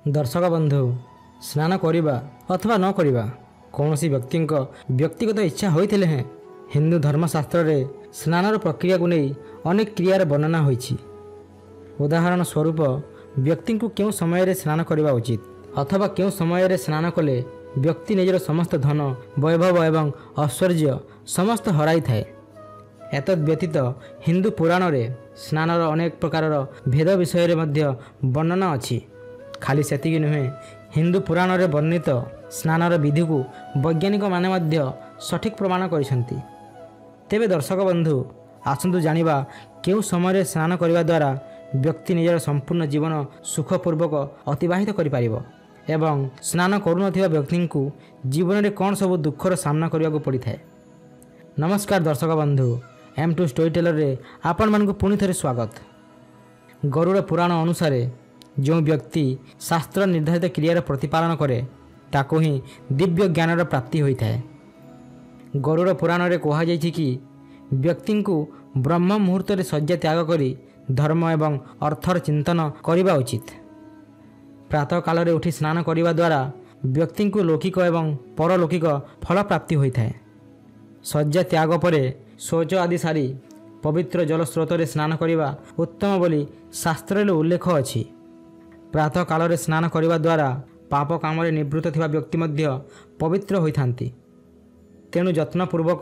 दर्शक बंधु स्नान करिबा अथवा न करिबा कौनसी व्यक्तिंक व्यक्तिगत इच्छा होइथिले हैं हिंदू धर्मशास्त्र रे स्नानर प्रक्रिया को नहीं अनेक क्रियार वर्णना होइछि। उदाहरण स्वरूप व्यक्ति को क्यों समय रे स्नान करिबा उचित अथवा क्यों समय रे स्नान कले व्यक्ति निजर समस्त धन वैभव एवं ऐश्वर्य समस्त हराई थाए। एतद् व्यतीत हिंदू पुराण रे स्नानर अनेक प्रकारर भेद विषय रे मध्य वर्णना अछि। खाली सेतिकी नुहे हिंदू पुराण रे वर्णित स्नानर विधि को वैज्ञानिक माने मध्य सठिक प्रमाण करिसंती। तेबे दर्शक बंधु आसंतु जानिबा केउ समय रे स्नान करिबा द्वारा व्यक्ति निजर संपूर्ण जीवन सुखपूर्वक अतिबाहित करि पारिबो एवं स्नान करुनथिबा व्यक्ति को जीवन रे कौन सब दुखर सामना करिया को पड़ी थाए। नमस्कार दर्शक बंधु M2 स्टोरी टेलर रे आपण मानकु पुनि थरे स्वागत। गरुड़ पुराण अनुसार जो व्यक्ति शास्त्र निर्धारित क्रियार प्रतिपालन करे ताको ही दिव्य ज्ञानर प्राप्ति होता है। गरुड़ पुराण रे कहा जाइछि कि व्यक्ति को ब्रह्म मुहूर्त रे शय्या त्याग करी धर्म एवं अर्थर चिंतन करिबा उचित। प्रातः काल रे उठी स्नान करिबा द्वारा व्यक्ति को लौकिक एवं परलौकिक फल प्राप्ति होता है। शय्या त्याग परे शौच आदि सारी पवित्र जल स्रोत रे स्नान करिबा उत्तम बोली शास्त्र रे उल्लेख अछि। प्रातः काल रे स्नान करिबा द्वारा पाप काम रे निवृत्त थिबा व्यक्ति मध्य पवित्र होइथांती। तेणु यत्नपूर्वक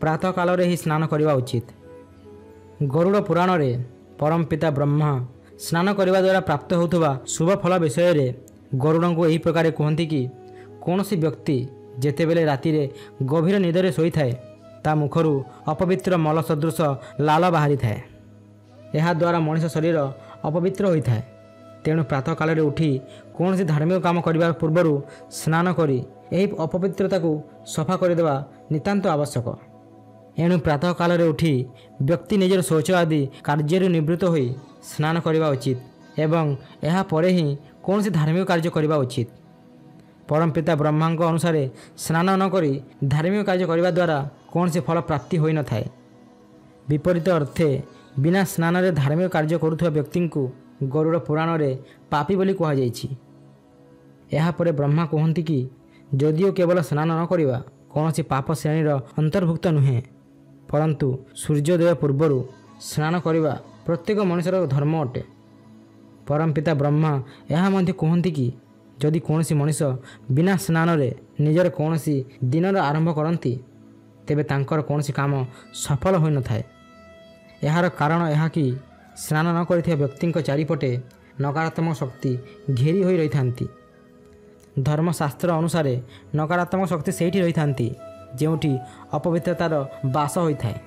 प्रातः काल रे ही स्नान करिबा उचित। गरुड़ पुराण रे परम पिता ब्रह्मा स्नान करिबा द्वारा प्राप्त होथुबा शुभ फल विषय रे गरुड़ को एही प्रकार कहंती कि कौनसी व्यक्ति जेतेबेले राति रे गभीर निदरे सोईथाए ता मुखरू अपवित्र मल सदृश लाल बाहरी थाए। एहा द्वारा मनुष्य शरीर अपवित्र होइथाए। तेणु प्रातः काल रे उठी कौन सी धार्मिक काम करने पूर्वर स्नान करी यही अपवित्रता को सफा करदेवा नितांत आवश्यक। एणु प्रातः काल रे उठी व्यक्ति निजर शौच आदि कार्य निवृत्त होई स्नान करने उचित एवं यह परे ही कौन सी धार्मिक कार्य करने उचित। परम पिता ब्रह्मा अनुसार स्नान न करी धार्मिक कार्य करने द्वारा कौन सी फल प्राप्ति होई न थाए। विपरीत अर्थे बिना स्नान रे धार्मिक कार्य करुथुवा व्यक्ति को गरुड़ पुराण रे पापी बोली कहा जाइछि। एहा परे ब्रह्मा कहंती कि जदियो केवल स्नान न करिबा कौनसी पाप श्रेणीर अंतर्भुक्त नुहे परंतु सूर्योदय पूर्वर स्नान करिबा प्रत्येक मनुष्यर धर्म अटे। परम पिता ब्रह्मा एहा मध्य कहंती कि जदि कौनसी मनुष्य बिना स्नान रे निजर कौनसी दिनर आरंभ करंती तेबे तांकर कौनसी काम सफल होई न थाए। एहार कारण एहा कि स्नान न करथिबा व्यक्ति चारिपटे नकारात्मक शक्ति घेरी होई रही थांती। धर्मशास्त्र अनुसार नकारात्मक शक्ति सेठी रही थांती जेउठी अपवित्रतार बास होइथाए।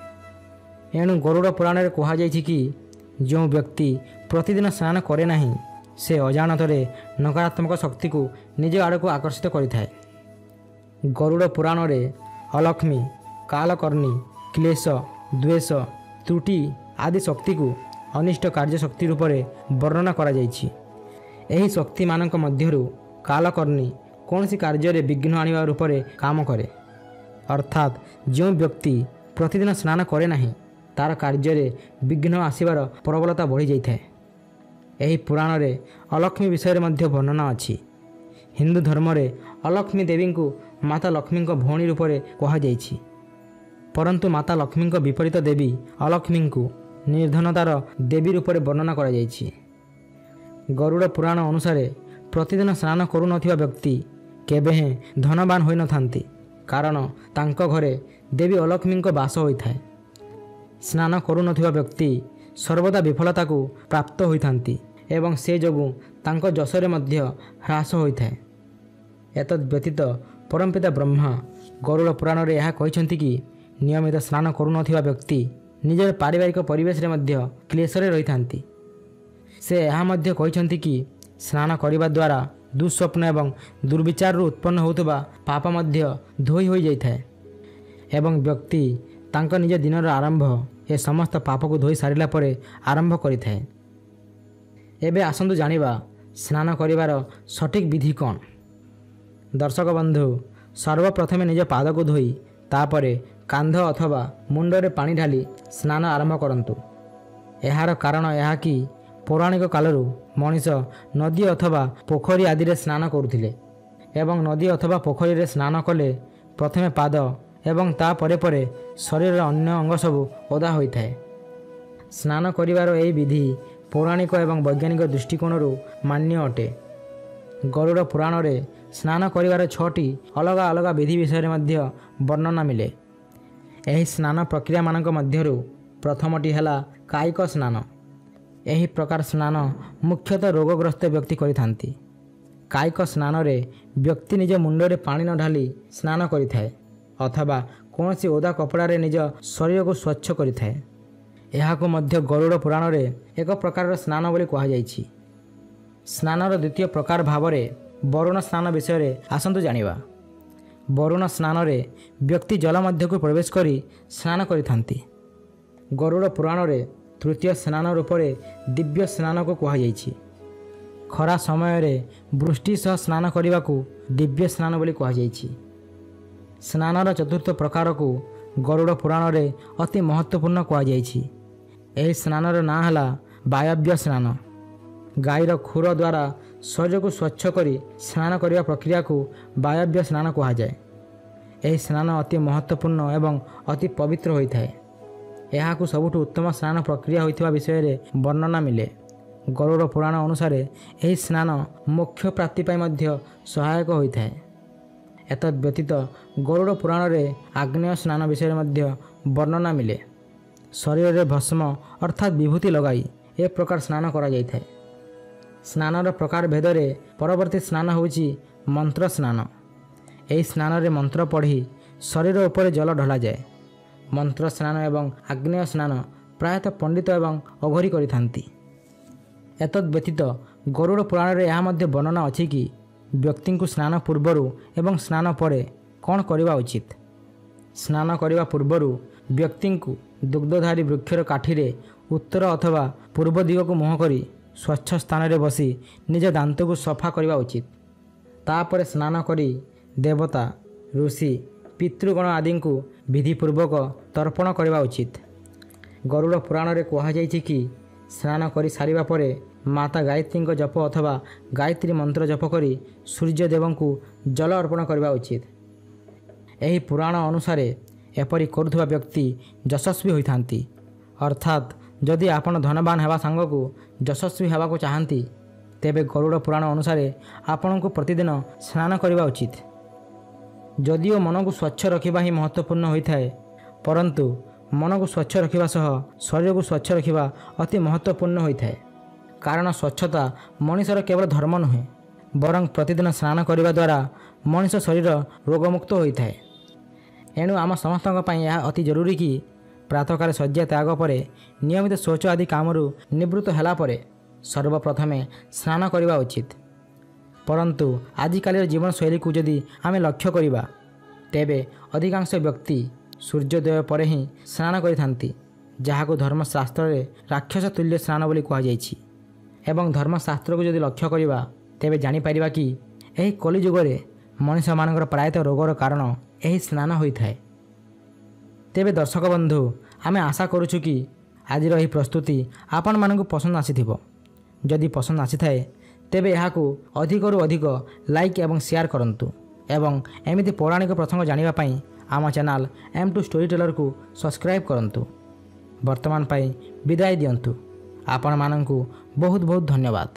एणु गरुड़ पुराण रे कहा जाइछि कि जो व्यक्ति प्रतिदिन स्नान करे नाही से अजाणतरे नकारात्मक शक्ति को निज आड़क आकर्षित करिथाए। गरुड़ पुराण रे अलक्ष्मी कालकर्णी क्लेश द्वेष त्रुटि आदि शक्ति को अनिष्ट कार्य शक्ति रूप में वर्णना करा जाइछि। एही शक्ति मानक मध्यरु कालकर्णी कौन सी कार्य रे विघ्न आनिबा रूप में काम करे अर्थात जो व्यक्ति प्रतिदिन स्नान करे नाही तार कार्य रे विघ्न आसीबार प्रबलता बढ़ी जाइथाए। एही पुराण रे अलक्ष्मी विषय मध्य वर्णना अछि। हिंदू धर्म रे अलक्ष्मी देवी को माता लक्ष्मी को भौणी रूप में कहा जाइछि परंतु माता लक्ष्मी को विपरीत देवी अलक्ष्मी को निर्धनतार देवी रूप में वर्णना करा जाइछि। गरुड़ पुराण अनुसार प्रतिदिन स्नान करू नथिबा व्यक्ति केबे हें धनवान होई न थांती कारण तांको घरे देवी अलक्ष्मी को बास होइथाए। स्नान करू नथिबा व्यक्ति सर्वदा विफलता को प्राप्त होइथांती एवं से जोगु तांको जसरे मध्य ह्रास होइथाए। एतद् व्यतीत परमपिता ब्रह्मा गरुड़ पुराण रे यह कहिसंती कि नियमित स्नान करू नथिबा व्यक्ति निजर पारिवारिक परिवेश रे मध्य क्लेश रे रही थांती। से यह मध्य कहिसंती कि स्नान करिबा द्वारा दुस्वप्न एवं दुर्विचार उत्पन्न होतबा पाप मध्य धोई होई जाइथाए एवं व्यक्ति तांको निज दिनर आरंभ ए समस्त पाप को धोई सारिला परे आरंभ करिथाए। एबे आसंतु जानिबा स्नान करिवार सठिक विधि कौन। दर्शक बंधु सर्वप्रथमे निज पाद को धोई तापरे कांध अथवा मुंडरे पानी ढाली स्नान आरंभ करंतु। एहार कारण यह कि ପୌରାଣିକ କାଳରୁ ମଣିଷ ନଦୀ ଅଥବା ପୋଖରୀ ଆଦିରେ ସ୍ନାନ କରୁଥିଲେ ଏବଂ ନଦୀ ଅଥବା ପୋଖରୀରେ ସ୍ନାନ କଲେ ପ୍ରଥମେ ପାଦ ଏବଂ ତାପରେ ପରେ ଶରୀରର ଅନ୍ୟ ଅଙ୍ଗ ସବୁ ଓଦା ହୋଇଥାଏ। ସ୍ନାନ କରିବାର ଏହି ବିଧି ପୌରାଣିକ ଏବଂ ବୈଜ୍ଞାନିକ ଦୃଷ୍ଟିକୋଣରୁ ମାନ୍ୟ ଅଟେ। ଗରୁଡ଼ ପୁରାଣରେ ସ୍ନାନ କରିବାର 6ଟି ଅଲଗା ଅଲଗା ବିଧି ବିଷୟରେ ମଧ୍ୟ ବର୍ଣ୍ଣନା ମିଳେ। ଏହି ସ୍ନାନ ପ୍ରକ୍ରିୟାମାନଙ୍କ ମଧ୍ୟରୁ ପ୍ରଥମଟି ହେଲା କାୟିକ ସ୍ନାନ। ଏହି ପ୍ରକାର ସ୍ନାନ ମୁଖ୍ୟତଃ ରୋଗଗ୍ରସ୍ତ ବ୍ୟକ୍ତି କରିଥାନ୍ତି। କାୟିକ ସ୍ନାନରେ ବ୍ୟକ୍ତି ନିଜ ମୁଣ୍ଡରେ ପାଣି ନ ଢାଲି ସ୍ନାନ କରିଥାଏ ଅଥବା କୌଣସି ଓଦା କପଡ଼ାରେ ନିଜ ଶରୀରକୁ ସ୍ୱଚ୍ଛ କରିଥାଏ। ଏହାକୁ ମଧ୍ୟ ଗରୁଡ଼ ପୁରାଣରେ ଏକ ପ୍ରକାରର ସ୍ନାନ ବୋଲି କୁହାଯାଇଛି। ସ୍ନାନର ଦ୍ୱିତୀୟ ପ୍ରକାର ଭାବରେ ବରୁଣ ସ୍ନାନ ବିଷୟରେ ଆସନ୍ତୁ ଜାଣିବା। ବରୁଣ ସ୍ନାନରେ ବ୍ୟକ୍ତି ଜଳ ମଧ୍ୟକୁ ପ୍ରବେଶ କରି ସ୍ନାନ କରିଥାନ୍ତି। ଗରୁଡ଼ ପୁରାଣରେ ତୃତୀୟ ସ୍ନାନ ରୂପରେ ଦିବ୍ୟ ସ୍ନାନକୁ କୁହାଯାଇଛି। ଖରା ସମୟରେ ବୃଷ୍ଟି ସହ ସ୍ନାନ କରିବାକୁ ଦିବ୍ୟ ସ୍ନାନ ବୋଲି କୁହାଯାଇଛି। ସ୍ନାନର ଚତୁର୍ଥ ପ୍ରକାରକୁ ଗରୁଡ଼ ପୁରାଣରେ ଅତି ମହତ୍ତ୍ୱପୂର୍ଣ୍ଣ କୁହାଯାଇଛି। ଏହି ସ୍ନାନର ନାଁ ହେଲା ବାୟବ୍ୟ ସ୍ନାନ। ଗାଈର ଖୁର ଦ୍ୱାରା ଶରୀରକୁ ସ୍ୱଚ୍ଛ କରି ସ୍ନାନ କରିବା ପ୍ରକ୍ରିୟାକୁ ବାୟବ୍ୟ ସ୍ନାନ କୁହାଯାଏ। ଏହି ସ୍ନାନ ଅତି ମହତ୍ତ୍ୱପୂର୍ଣ୍ଣ ଏବଂ ଅତି ପବିତ୍ର ହୋଇଥାଏ। ଏହାକୁ ସବୁଠୁ ଉତ୍ତମ ସ୍ନାନ ପ୍ରକ୍ରିୟା ହୋଇଥିବା ବିଷୟରେ ବର୍ଣ୍ଣନା ମିଳେ। ଗରୁଡ଼ ପୁରାଣ ଅନୁସାରେ ଏହି ସ୍ନାନ ମୋକ୍ଷ ପ୍ରାପ୍ତି ପାଇଁ ମଧ୍ୟ ସହାୟକ ହୋଇଥାଏ। ଏତଦ୍ ବ୍ୟତୀତ ଗରୁଡ଼ ପୁରାଣରେ ଆଗ୍ନେୟ ସ୍ନାନ ବିଷୟରେ ମଧ୍ୟ ବର୍ଣ୍ଣନା ମିଳେ। ଶରୀରରେ ଭସ୍ମ ଅର୍ଥାତ୍ ବିଭୂତି ଲଗାଇ ଏ ପ୍ରକାର ସ୍ନାନ କରାଯାଇଥାଏ। ସ୍ନାନର ପ୍ରକାର ଭେଦରେ ପରବର୍ତ୍ତୀ ସ୍ନାନ ହେଉଛି ମନ୍ତ୍ର ସ୍ନାନ। ଏହି ସ୍ନାନରେ ମନ୍ତ୍ର ପଢ଼ି ଶରୀର ଉପରେ ଜଳ ଢଳାଯାଏ। ମନ୍ତ୍ର ସ୍ନାନ ଏବଂ ଆଗ୍ନେୟ ସ୍ନାନ ପ୍ରାୟତଃ ପଣ୍ଡିତ ଏବଂ ଅଘୋରୀ କରିଥାନ୍ତି। ଏତଦ୍ ବ୍ୟତୀତ ଗରୁଡ଼ ପୁରାଣରେ ଏହା ମଧ୍ୟ ବର୍ଣ୍ଣନା ଅଛି କି ବ୍ୟକ୍ତିଙ୍କୁ ସ୍ନାନ ପୂର୍ବରୁ ଏବଂ ସ୍ନାନ ପରେ କ'ଣ କରିବା ଉଚିତ। ସ୍ନାନ କରିବା ପୂର୍ବରୁ ବ୍ୟକ୍ତିଙ୍କୁ ଦୁଗ୍ଧଧାରୀ ବୃକ୍ଷର କାଠିରେ ଉତ୍ତର ଅଥବା ପୂର୍ବ ଦିଗକୁ ମୁହଁ କରି ସ୍ୱଚ୍ଛ ସ୍ଥାନରେ ବସି ନିଜ ଦାନ୍ତକୁ ସଫା କରିବା ଉଚିତ। ତାପରେ ସ୍ନାନ କରି ଦେବତା, ଋଷି, ପିତୃଗଣ ଆଦିଙ୍କୁ ବିଧିପୂର୍ବକ ତର୍ପଣ କରିବା ଉଚିତ। ଗରୁଡ଼ ପୁରାଣରେ କୁହାଯାଇଛି କି ସ୍ନାନ କରି ସାରିବା ପରେ ମାତା ଗାୟତ୍ରୀଙ୍କ ଜପ ଅଥବା ଗାୟତ୍ରୀ ମନ୍ତ୍ର ଜପ କରି ସୂର୍ଯ୍ୟଦେବଙ୍କୁ ଜଳ ଅର୍ପଣ କରିବା ଉଚିତ। ଏହି ପୁରାଣ ଅନୁସାରେ ଏପରି କରୁଥିବା ବ୍ୟକ୍ତି ଯଶସ୍ୱୀ ହୋଇଥାନ୍ତି। ଅର୍ଥାତ୍ ଯଦି ଆପଣ ଧନବାନ ହେବା ସାଙ୍ଗକୁ ଯଶସ୍ୱୀ ହେବାକୁ ଚାହାନ୍ତି ତେବେ ଗରୁଡ଼ ପୁରାଣ ଅନୁସାରେ ଆପଣଙ୍କୁ ପ୍ରତିଦିନ ସ୍ନାନ କରିବା ଉଚିତ। ଯଦିଓ ମନକୁ ସ୍ୱଚ୍ଛ ରଖିବା ହିଁ ମହତ୍ତ୍ୱପୂର୍ଣ୍ଣ ହୋଇଥାଏ, ପରନ୍ତୁ ମନକୁ ସ୍ୱଚ୍ଛ ରଖିବା ସହ ଶରୀରକୁ ସ୍ୱଚ୍ଛ ରଖିବା ଅତି ମହତ୍ତ୍ୱପୂର୍ଣ୍ଣ ହୋଇଥାଏ। କାରଣ ସ୍ୱଚ୍ଛତା ମଣିଷର କେବଳ ଧର୍ମ ନୁହେଁ, ବରଂ ପ୍ରତିଦିନ ସ୍ନାନ କରିବା ଦ୍ୱାରା ମଣିଷ ଶରୀର ରୋଗମୁକ୍ତ ହୋଇଥାଏ। ଏଣୁ ଆମ ସମସ୍ତଙ୍କ ପାଇଁ ଏହା ଅତି ଜରୁରୀ କି ପ୍ରାତଃକାଳେ ଶଯ୍ୟା ତ୍ୟାଗ ପରେ ନିୟମିତ ଶୌଚ ଆଦି କାମରୁ ନିବୃତ୍ତ ହେଲା ପରେ ସର୍ବପ୍ରଥମେ ସ୍ନାନ କରିବା ଉଚିତ। ପରନ୍ତୁ ଆଜିକାଲିର ଜୀବନଶୈଳୀକୁ ଯଦି ଆମେ ଲକ୍ଷ୍ୟ କରିବା ତେବେ ଅଧିକାଂଶ ବ୍ୟକ୍ତି ସୂର୍ଯ୍ୟୋଦୟ ପରେ ହିଁ ସ୍ନାନ କରିଥାନ୍ତି, ଯାହାକୁ ଧର୍ମଶାସ୍ତ୍ରରେ ରାକ୍ଷସ ତୁଲ୍ୟ ସ୍ନାନ ବୋଲି କୁହାଯାଇଛି। ଏବଂ ଧର୍ମଶାସ୍ତ୍ରକୁ ଯଦି ଲକ୍ଷ୍ୟ କରିବା ତେବେ ଜାଣିପାରିବା କି ଏହି କଳିଯୁଗରେ ମଣିଷମାନଙ୍କର ପ୍ରାୟତଃ ରୋଗର କାରଣ ଏହି ସ୍ନାନ ହୋଇଥାଏ। ତେବେ ଦର୍ଶକ ବନ୍ଧୁ, ଆମେ ଆଶା କରୁଛୁ କି ଆଜିର ଏହି ପ୍ରସ୍ତୁତି ଆପଣମାନଙ୍କୁ ପସନ୍ଦ ଆସିଥିବ। ଯଦି ପସନ୍ଦ ଆସିଥାଏ ତେବେ ଏହାକୁ ଅଧିକରୁ ଅଧିକ ଲାଇକ୍ ଏବଂ ସେୟାର କରନ୍ତୁ ଏବଂ ଏମିତି ପୌରାଣିକ ପ୍ରସଙ୍ଗ ଜାଣିବା ପାଇଁ ଆମ ଚ୍ୟାନେଲ୍ M2 ଷ୍ଟୋରି ଟେଲରକୁ ସବସ୍କ୍ରାଇବ୍ କରନ୍ତୁ। ବର୍ତ୍ତମାନ ପାଇଁ ବିଦାୟ ଦିଅନ୍ତୁ। ଆପଣମାନଙ୍କୁ ବହୁତ ବହୁତ ଧନ୍ୟବାଦ।